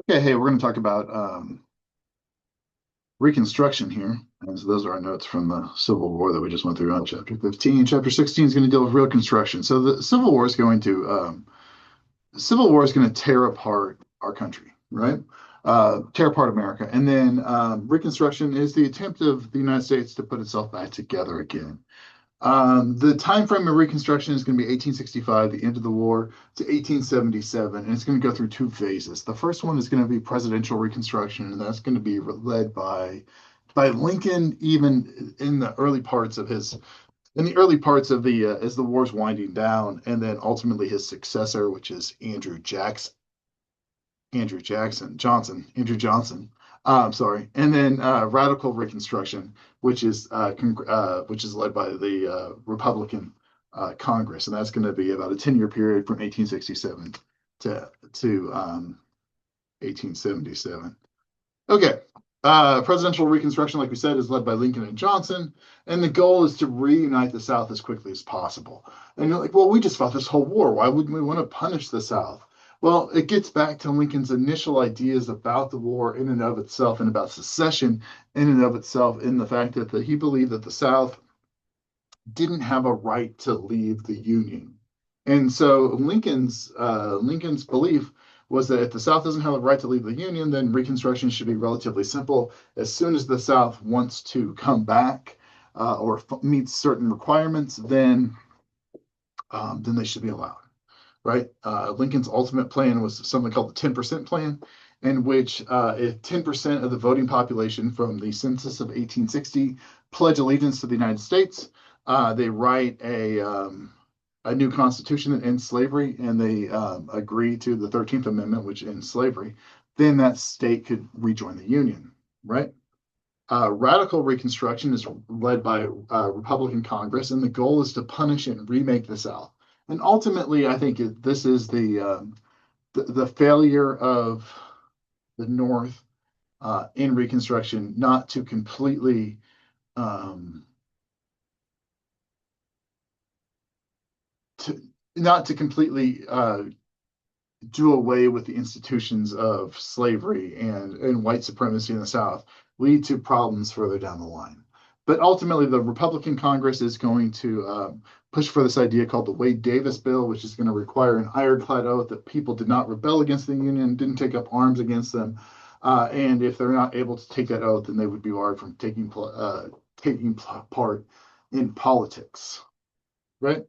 Okay, hey, we're going to talk about Reconstruction here. And so those are our notes from the Civil War that we just went through on chapter 15. Chapter 16 is going to deal with Reconstruction. So the Civil War is going to tear apart our country, right? Tear apart America. And then Reconstruction is the attempt of the United States to put itself back together again. The time frame of Reconstruction is going to be 1865, the end of the war, to 1877, and it's going to go through two phases. The first one is going to be presidential Reconstruction, and that's going to be led by Lincoln, even in the early parts of the as the war's winding down, and then ultimately his successor, which is Andrew Johnson. I'm sorry, and then radical Reconstruction, which is led by the Republican Congress, and that's going to be about a 10-year period from 1867 to 1877. Okay. Presidential Reconstruction, like we said, is led by Lincoln and Johnson, and the goal is to reunite the South as quickly as possible. And you're like, well, we just fought this whole war. Why wouldn't we want to punish the South? Well, it gets back to Lincoln's initial ideas about the war in and of itself and about secession in and of itself, in the fact that he believed that the South didn't have a right to leave the Union. And so Lincoln's belief was that if the South doesn't have a right to leave the Union, then Reconstruction should be relatively simple. As soon as the South wants to come back or meets certain requirements, then they should be allowed. Right? Lincoln's ultimate plan was something called the 10% plan, in which if 10% of the voting population from the census of 1860 pledge allegiance to the United States, they write a new constitution that ends slavery, and they agree to the 13th Amendment, which ends slavery, then that state could rejoin the Union, right? Radical Reconstruction is led by Republican Congress, and the goal is to punish and remake the South. And ultimately, I think this is the failure of the North in Reconstruction um, to not to completely do away with the institutions of slavery and white supremacy in the South lead to problems further down the line. But ultimately, the Republican Congress is going to push for this idea called the Wade Davis Bill, which is going to require an ironclad oath that people did not rebel against the Union, didn't take up arms against them. And if they're not able to take that oath, then they would be barred from taking part in politics, right?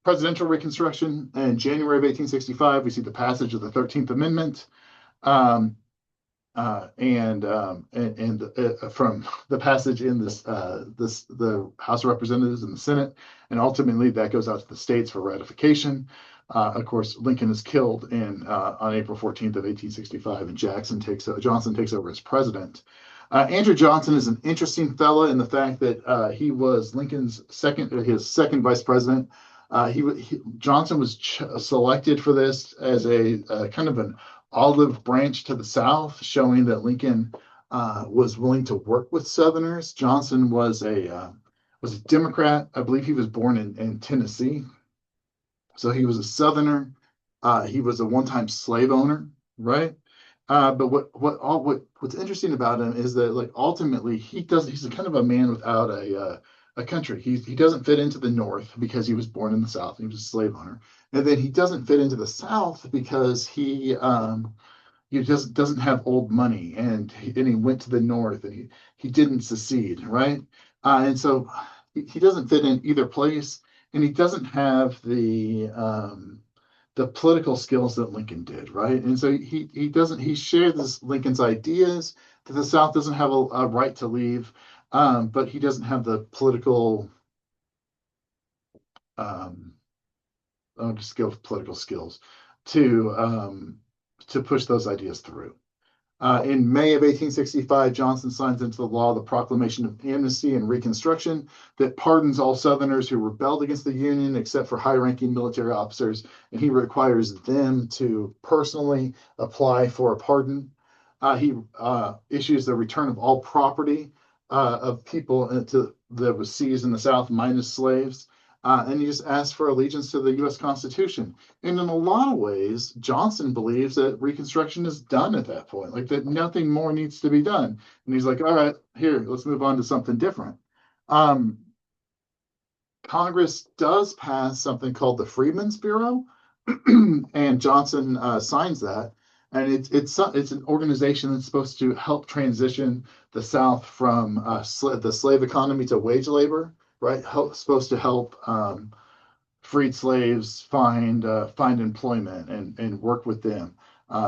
Presidential Reconstruction in January of 1865, we see the passage of the 13th Amendment. Um, and from the passage in the House of Representatives and the Senate, and ultimately that goes out to the states for ratification. Of course, Lincoln is killed on April 14th of 1865, and Johnson takes over as president. Andrew Johnson is an interesting fella in the fact that he was his second vice president. Johnson was selected for this as a kind of an olive branch to the South, showing that Lincoln was willing to work with Southerners. Johnson was a Democrat. I believe he was born in Tennessee, so he was a Southerner. He was a one-time slave owner, right? But what's interesting about him is that like ultimately he's a kind of a man without a country. He doesn't fit into the North because he was born in the South. He was a slave owner, and then he doesn't fit into the South because he just doesn't have old money, and he went to the North, and he didn't secede, right? And so he doesn't fit in either place, and he doesn't have the political skills that Lincoln did, right? And so he shares Lincoln's ideas that the South doesn't have a right to leave, but he doesn't have the political um, political skills to um, to push those ideas through. In May of 1865, Johnson signs into the law the Proclamation of Amnesty and Reconstruction that pardons all Southerners who rebelled against the Union except for high ranking military officers, and he requires them to personally apply for a pardon. He issues the return of all property of people that was seized in the South, minus slaves. and he just asked for allegiance to the U.S. Constitution. And in a lot of ways, Johnson believes that Reconstruction is done at that point, like that nothing more needs to be done. And he's like, all right, here, let's move on to something different. Um, Congress does pass something called the Freedmen's Bureau, and Johnson signs that. And it's an organization that's supposed to help transition the South from the slave economy to wage labor, right? Supposed to help freed slaves find employment and work with them.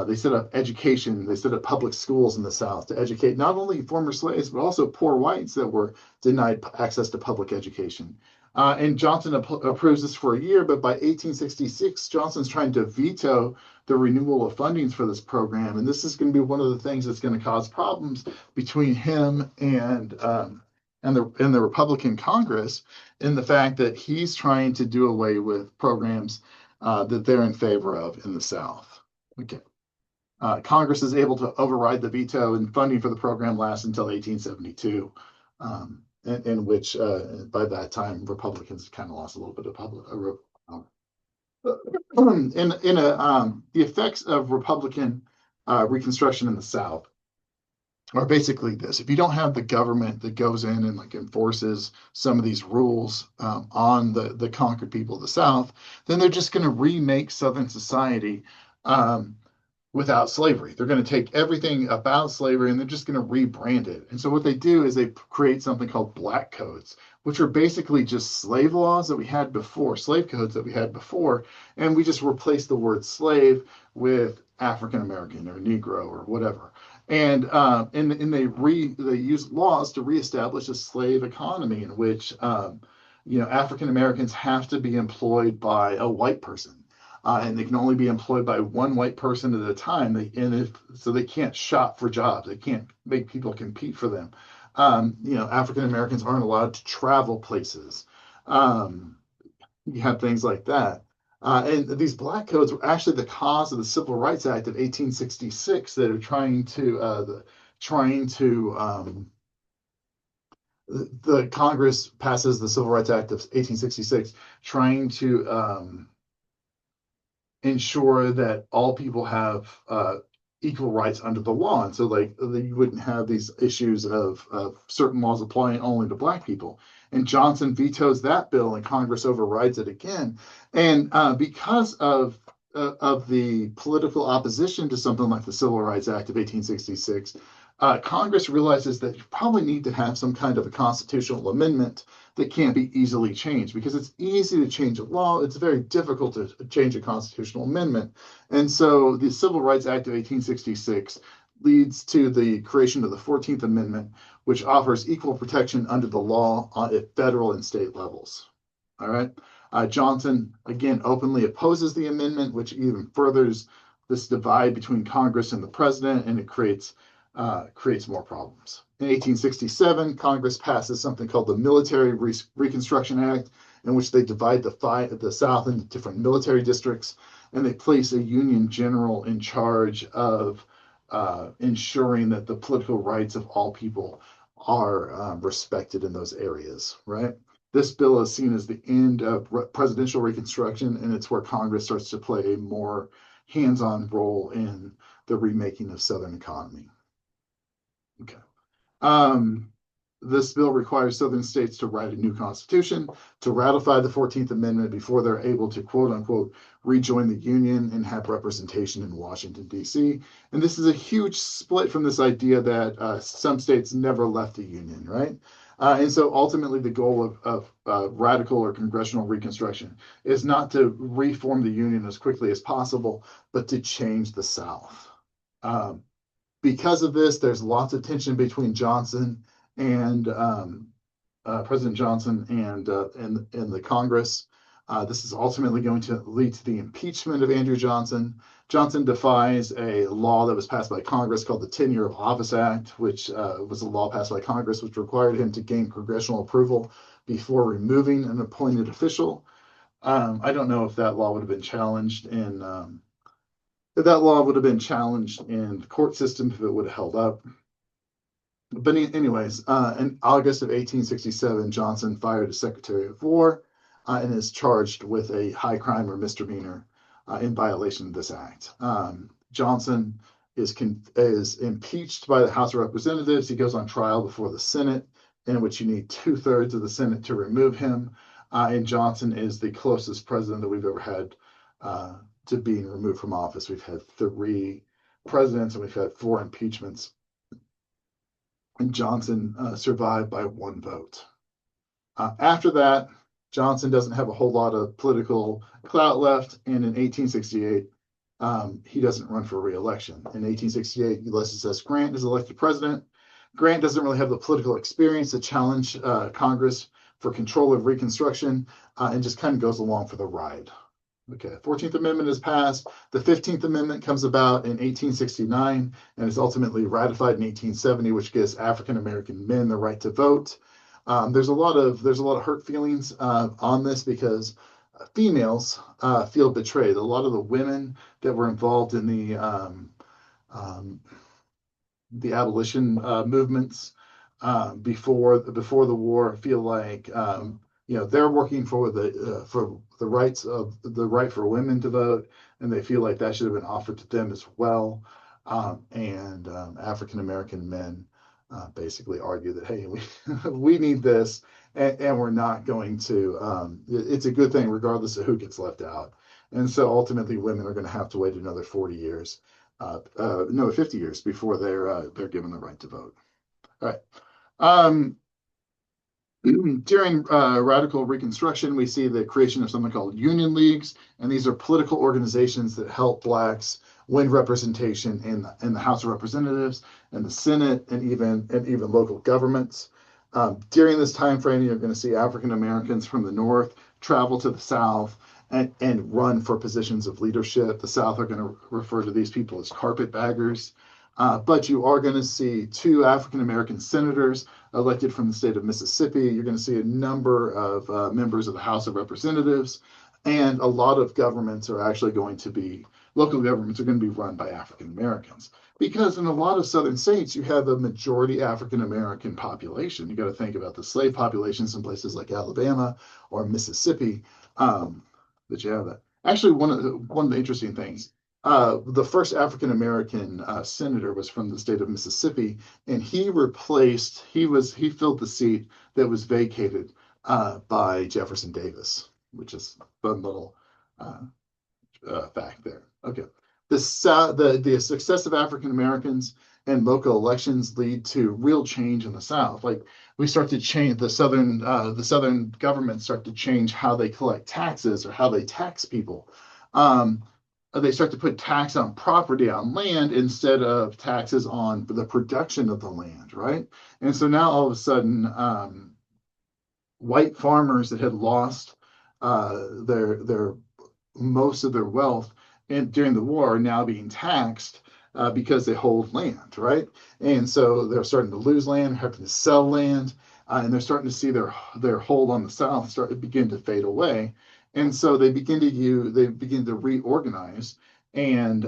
They set up education. They set up public schools in the South to educate not only former slaves but also poor whites that were denied access to public education. And Johnson approves this for a year, but by 1866, Johnson's trying to veto the renewal of fundings for this program, and this is going to be one of the things that's going to cause problems between him and the Republican Congress, in the fact that he's trying to do away with programs that they're in favor of in the South. Okay. Congress is able to override the veto, and funding for the program lasts until 1872, in which by that time Republicans kind of lost a little bit of public. The effects of Republican Reconstruction in the South are basically this: if you don't have the government that goes in and like enforces some of these rules on the conquered people of the South, then they're just going to remake Southern society without slavery. They're going to take everything about slavery and they're just going to rebrand it. And so what they do is they create something called black codes, which are basically just slave laws that we had before, slave codes that we had before, and we just replace the word slave with African American or Negro or whatever. And they use laws to reestablish a slave economy in which African Americans have to be employed by a white person. And they can only be employed by one white person at a time. So they can't shop for jobs. They can't make people compete for them. African Americans aren't allowed to travel places. You have things like that. And these black codes were actually the cause of the Civil Rights Act of 1866 that are the Congress passes the Civil Rights Act of 1866, trying to ensure that all people have equal rights under the law. And so like you wouldn't have these issues of certain laws applying only to black people. And Johnson vetoes that bill and Congress overrides it again. And because of the political opposition to something like the Civil Rights Act of 1866, Congress realizes that you probably need to have some kind of a constitutional amendment that can't be easily changed, because it's easy to change a law. It's very difficult to change a constitutional amendment. And so the Civil Rights Act of 1866 leads to the creation of the 14th Amendment, which offers equal protection under the law at federal and state levels. All right. Johnson, again, openly opposes the amendment, which even furthers this divide between Congress and the president, and it creates more problems. In 1867, Congress passes something called the Military Reconstruction Act, in which they divide the South into different military districts, and they place a Union general in charge of ensuring that the political rights of all people are respected in those areas, right? This bill is seen as the end of presidential Reconstruction, and it's where Congress starts to play a more hands-on role in the remaking of Southern economy. Okay. This bill requires Southern states to write a new constitution, to ratify the 14th Amendment before they're able to, quote unquote, rejoin the Union and have representation in Washington, D.C. And this is a huge split from this idea that some states never left the Union, right? And so ultimately, the goal of radical or congressional Reconstruction is not to reform the Union as quickly as possible, but to change the South. Because of this, there's lots of tension between Johnson and President Johnson and the Congress. This is ultimately going to lead to the impeachment of Andrew Johnson. Johnson defies a law that was passed by Congress called the Tenure of Office Act, which was a law passed by Congress which required him to gain congressional approval before removing an appointed official. I don't know if that law would have been challenged in the court system if it would have held up. But anyways, in August of 1867, Johnson fired as Secretary of War. and is charged with a high crime or misdemeanor in violation of this act. Johnson is impeached by the House of Representatives. He goes on trial before the Senate, in which you need 2/3 of the Senate to remove him. And Johnson is the closest president that we've ever had to being removed from office. We've had 3 presidents and we've had 4 impeachments. And Johnson survived by 1 vote. After that, Johnson doesn't have a whole lot of political clout left, and in 1868, he doesn't run for re-election. In 1868, Ulysses S. Grant is elected president. Grant doesn't really have the political experience to challenge Congress for control of Reconstruction, and just kind of goes along for the ride. Okay, 14th Amendment is passed. The 15th Amendment comes about in 1869 and is ultimately ratified in 1870, which gives African American men the right to vote. There's a lot of hurt feelings on this because females feel betrayed. A lot of the women that were involved in the abolition movements before the war feel like they're working for the right for women to vote, and they feel like that should have been offered to them as well. And African American men basically argue that, hey, we need this, and we're not going to. It's a good thing regardless of who gets left out. And so ultimately, women are going to have to wait another 40 years, no, 50 years before they're given the right to vote. All right. During radical Reconstruction, we see the creation of something called union leagues, and these are political organizations that help Blacks win representation in the House of Representatives and the Senate and even local governments. During this time frame, you're going to see African Americans from the North travel to the South and run for positions of leadership. The South are going to refer to these people as carpetbaggers. But you are going to see 2 African American senators elected from the state of Mississippi. You're going to see a number of members of the House of Representatives, and a lot of governments are actually going to be, local governments are going to be run by African Americans. Because in a lot of southern states, you have a majority African American population. You got to think about the slave populations in places like Alabama or Mississippi that you have that. Actually, one of the interesting things, the first African American senator was from the state of Mississippi, and he filled the seat that was vacated by Jefferson Davis, which is a fun little fact there. Okay, the success of African Americans and local elections lead to real change in the South. Like, we start to change the southern governments start to change how they collect taxes or how they tax people. They start to put tax on property, on land, instead of taxes on the production of the land, right? And so now all of a sudden, white farmers that had lost their most of their wealth during the war are now being taxed because they hold land, right? And so they're starting to lose land, having to sell land, and they're starting to see their hold on the South begin to fade away. And so they begin to reorganize and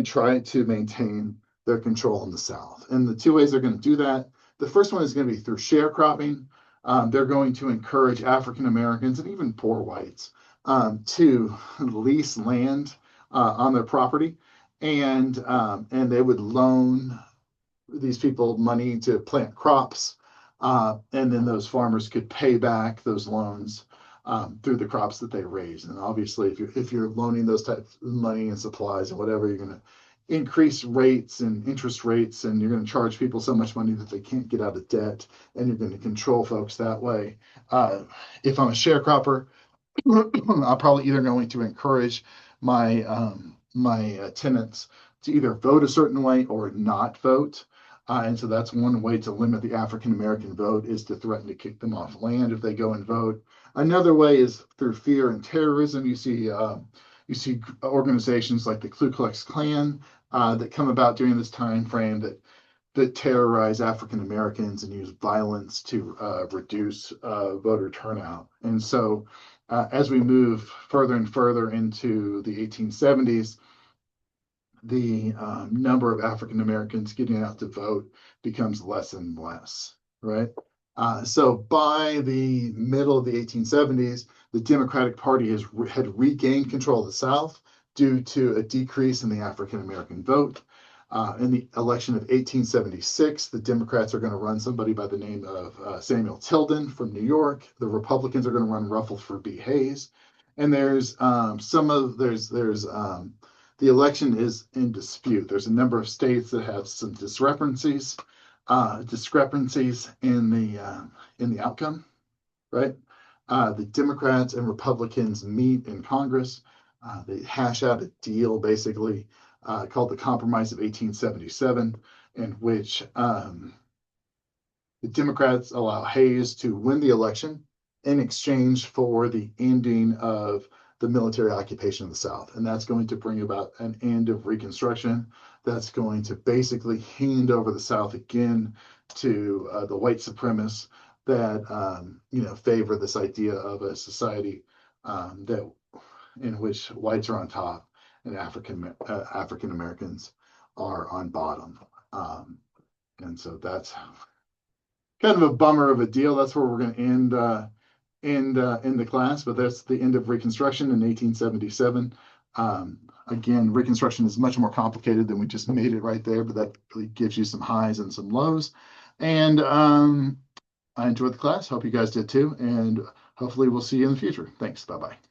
try to maintain their control in the South. And the 2 ways they're going to do that, the first one is going to be through sharecropping. They're going to encourage African Americans and even poor whites to lease land on their property, and they would loan these people money to plant crops, and then those farmers could pay back those loans through the crops that they raise. And obviously, if you're loaning those types of money and supplies and whatever, you're going to increase rates and interest rates, and you're going to charge people so much money that they can't get out of debt, and you're going to control folks that way. If I'm a sharecropper, I'm probably either going to encourage my tenants to either vote a certain way or not vote. And so that's one way to limit the African American vote, is to threaten to kick them off land if they go and vote. Another way is through fear and terrorism. You see organizations like the Ku Klux Klan that come about during this time frame that terrorize African Americans and use violence to reduce voter turnout. And so as we move further and further into the 1870s, the number of African Americans getting out to vote becomes less and less, right? So by the middle of the 1870s, the Democratic Party had regained control of the South due to a decrease in the African American vote. In the election of 1876, the Democrats are going to run somebody by the name of Samuel Tilden from New York. The Republicans are going to run Rutherford B. Hayes. And the election is in dispute. There's a number of states that have some discrepancies in the outcome, right? The Democrats and Republicans meet in Congress. They hash out a deal, basically called the Compromise of 1877, in which the Democrats allow Hayes to win the election in exchange for the ending of the military occupation of the South. And that's going to bring about an end of Reconstruction. That's going to basically hand over the South again to the white supremacists that favor this idea of a society that in which whites are on top and African Americans are on bottom. And so that's kind of a bummer of a deal. That's where we're going to end the class, but that's the end of Reconstruction in 1877. Again, Reconstruction is much more complicated than we just made it right there, but that really gives you some highs and some lows. And I enjoyed the class. Hope you guys did too. And hopefully we'll see you in the future. Thanks. Bye-bye.